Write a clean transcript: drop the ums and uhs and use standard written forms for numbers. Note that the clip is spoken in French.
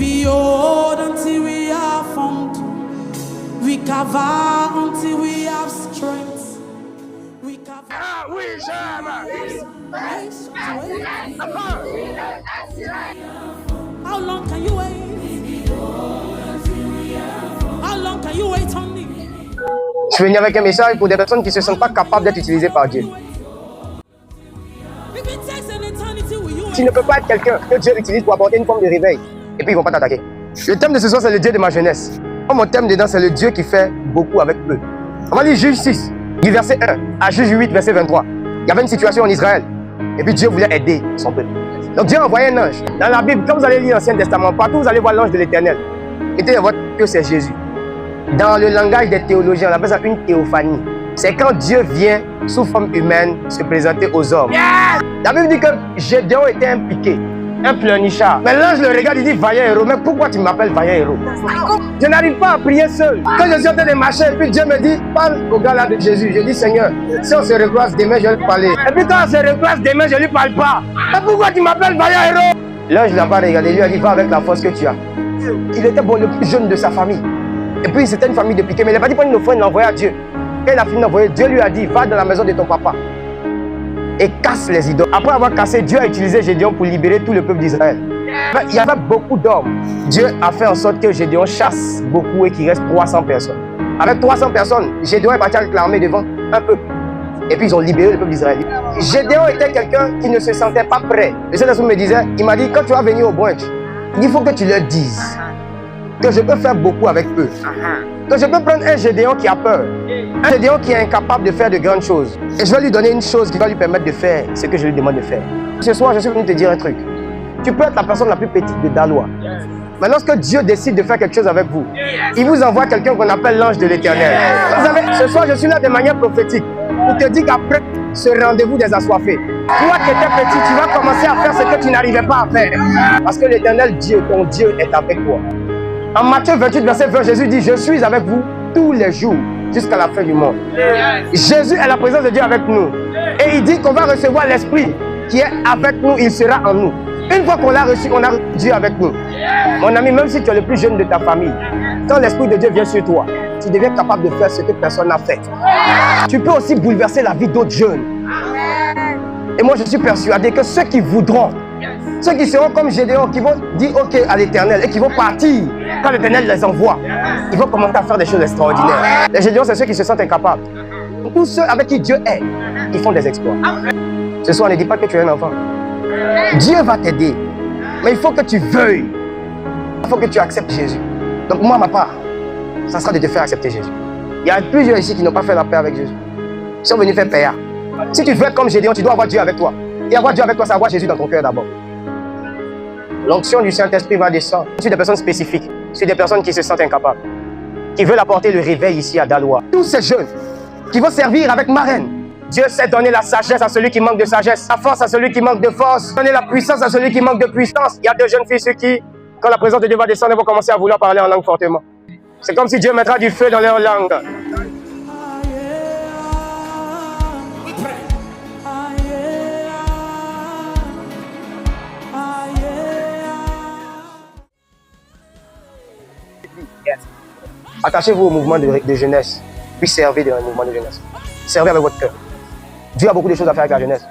build until we are formed. We cover until we have strength. We cover. How long can you wait? How long can you wait on me? Je suis venu avec un message pour des personnes qui ne se sentent pas capables d'être utilisées par Dieu. Tu ne peux pas être quelqu'un que Dieu utilise pour apporter une forme de réveil et puis ils ne vont pas t'attaquer. Le thème de ce soir, c'est le Dieu de ma jeunesse. Mon thème dedans, c'est le Dieu qui fait beaucoup avec peu. On va lire Juge 6, du verset 1 à Juge 8, verset 23. Il y avait une situation en Israël et puis Dieu voulait aider son peuple. Donc Dieu a envoyé un ange. Dans la Bible, quand vous allez lire l'Ancien Testament, partout vous allez voir l'ange de l'Éternel. Mettez dans votre que c'est Jésus. Dans le langage des théologiens, on appelle ça une théophanie. C'est quand Dieu vient sous forme humaine se présenter aux hommes. La Bible dit que Gédéon était un piqué, un pleurnichard. Mais l'ange le regarde et dit vaillant héros. Mais pourquoi tu m'appelles vaillant héros? Je n'arrive pas à prier seul. Quand je suis en train de marcher, et puis Dieu me dit parle au gars là de Jésus. Je dis Seigneur, si on se recroise demain, je vais lui parler. Et puis quand on se recroise demain, je lui parle pas. Mais pourquoi tu m'appelles vaillant héros? L'ange l'a pas regardé, lui a dit va avec la force que tu as. Il était bon, le plus jeune de sa famille. Et puis c'était une famille de piquets, mais il n'a pas dit prendre une offrande, il l'a envoyé à Dieu. Quand il a fini d'envoyer, Dieu lui a dit va dans la maison de ton papa et casse les idoles. Après avoir cassé, Dieu a utilisé Gédéon pour libérer tout le peuple d'Israël. Il y avait beaucoup d'hommes. Dieu a fait en sorte que Gédéon chasse beaucoup et qu'il reste 300 personnes. Avec 300 personnes, Gédéon est parti avec l'armée devant un peuple. Et puis ils ont libéré le peuple d'Israël. Gédéon était quelqu'un qui ne se sentait pas prêt. Le Seigneur me disait, il m'a dit quand tu vas venir au brunch, il faut que tu leur dises que je peux faire beaucoup avec eux. Que je peux prendre un Gédéon qui a peur. Un Gédéon qui est incapable de faire de grandes choses. Et je vais lui donner une chose qui va lui permettre de faire ce que je lui demande de faire. Ce soir, je suis venu te dire un truc. Tu peux être la personne la plus petite de Dalois. Mais lorsque Dieu décide de faire quelque chose avec vous, il vous envoie quelqu'un qu'on appelle l'ange de l'Éternel. Vous savez, ce soir, je suis là de manière prophétique pour te dire qu'après ce rendez-vous des assoiffés, toi qui étais petit, tu vas commencer à faire ce que tu n'arrivais pas à faire. Parce que l'Éternel Dieu, ton Dieu, est avec toi. En Matthieu 28, verset 20, Jésus dit, je suis avec vous tous les jours jusqu'à la fin du monde. Jésus est la présence de Dieu avec nous. Et il dit qu'on va recevoir l'Esprit qui est avec nous, il sera en nous. Une fois qu'on l'a reçu, on a Dieu avec nous. Mon ami, même si tu es le plus jeune de ta famille, quand l'Esprit de Dieu vient sur toi, tu deviens capable de faire ce que personne n'a fait. Tu peux aussi bouleverser la vie d'autres jeunes. Et moi, je suis persuadé que ceux qui voudront, ceux qui seront comme Gédéon, qui vont dire OK à l'Éternel et qui vont partir quand l'Éternel les envoie, ils vont commencer à faire des choses extraordinaires. Les Gédéons, c'est ceux qui se sentent incapables. Tous ceux avec qui Dieu est, ils font des exploits. Ce soir, ne dis pas que tu es un enfant. Dieu va t'aider. Mais il faut que tu veuilles. Il faut que tu acceptes Jésus. Donc moi, ma part, ça sera de te faire accepter Jésus. Il y a plusieurs ici qui n'ont pas fait la paix avec Jésus. Ils sont venus faire paix. Si tu veux être comme Gédéon, tu dois avoir Dieu avec toi. Et avoir Dieu avec toi, c'est avoir Jésus dans ton cœur d'abord. L'onction du Saint-Esprit va descendre sur des personnes spécifiques, sur des personnes qui se sentent incapables, qui veulent apporter le réveil ici à Dalois. Tous ces jeunes qui vont servir avec marraine. Dieu sait donner la sagesse à celui qui manque de sagesse, la force à celui qui manque de force, donner la puissance à celui qui manque de puissance. Il y a deux jeunes filles ceux qui, quand la présence de Dieu va descendre, vont commencer à vouloir parler en langue fortement. C'est comme si Dieu mettra du feu dans leur langue. Attachez-vous au mouvement de jeunesse, puis servez dans le mouvement de jeunesse. Servez avec votre cœur. Dieu a beaucoup de choses à faire avec la jeunesse.